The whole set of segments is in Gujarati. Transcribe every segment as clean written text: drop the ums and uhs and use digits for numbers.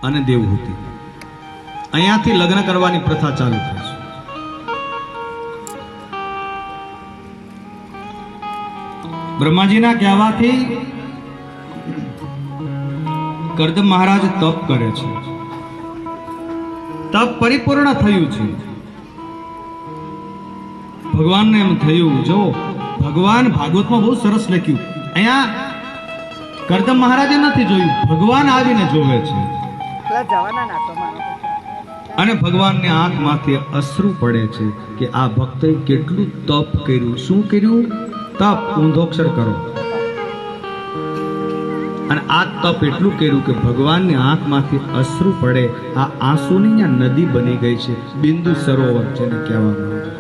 અને દેવહૂતિ, અહીંયાથી લગ્ન કરવાની પ્રથા ચાલુ થઈ છે. બ્રહ્માજીના કહેવાથી કરદમ મહારાજ તપ કરે છે. તપ પરિપૂર્ણ થયું છે. ભગવાનને એમ થયું, જો ભગવાન ભાગવતમાં બહુ સરસ લખ્યું, અહીંયા કરદમ મહારાજે નથી જોયું, ભગવાન આવીને જોવે છે. અને ભગવાનની આંખમાંથી અશ્રુ પડે છે કે આ ભક્તએ કેટલું તપ કર્યું. શું કર્યું? તપ. ઊંધોક્ષર કરો. અને આ તપ એટલું કર્યું કે ભગવાનની આંખમાંથી અશ્રુ પડે. આ આંસુની નદી બની ગઈ છે, બિંદુ સરોવર જેને કહેવામાં આવે છે.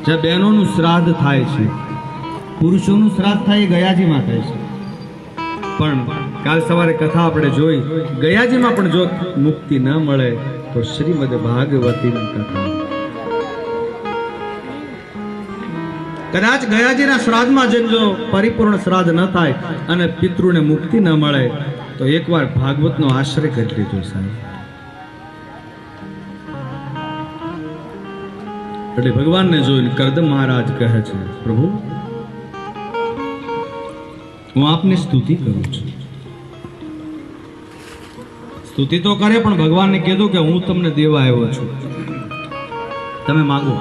જ્યાં બહેનોનું શ્રાદ્ધ થાય છે, પુરુષોનું શ્રાદ્ધ થાય એ ગયાજીમાં થાય છે. પણ કાલ સવારે કથા આપણે જોઈ, ગયાજીમાં પણ જો મુક્તિ ન મળે તો શ્રીમદ ભાગવતીની કથા. કદાચ ગયાજીના શ્રાદ્ધમાં જો પરિપૂર્ણ શ્રાદ્ધ ન થાય અને પિતૃને મુક્તિ ન મળે તો એકવાર ભાગવતનો આશ્રય કરી લેજો સાહેબ. એટલે ભગવાનને જોઈને કરદમ મહારાજ કહે છે, પ્રભુ હું આપની સ્તુતિ કરું છું. સ્તુતિ તો કરે પણ ભગવાનને કીધું કે હું તમને દેવા આવ્યો છું, તમે માંગો.